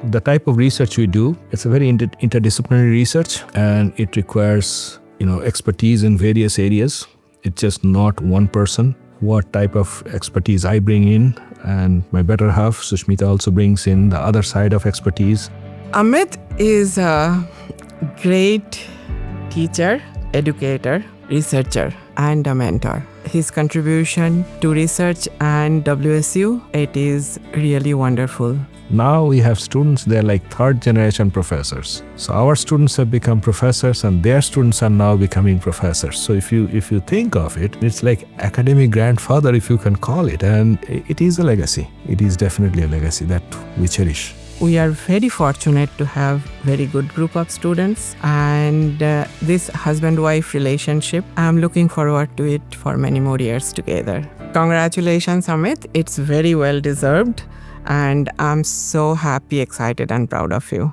The type of research we do, it's a very interdisciplinary research, and it requires, expertise in various areas. It's just not one person. What type of expertise I bring in, and my better half, Sushmita, also brings in the other side of expertise. Amit is a great teacher, educator, researcher, and a mentor. His contribution to research and WSU, it is really wonderful. Now we have students, they're like third generation professors. So our students have become professors and their students are now becoming professors. So if you think of it, it's like academic grandfather, if you can call it. And it is a legacy. It is definitely a legacy that we cherish. We are very fortunate to have very good group of students, and this husband-wife relationship, I'm looking forward to it for many more years together. Congratulations, Amit. It's very well deserved, and I'm so happy, excited, and proud of you.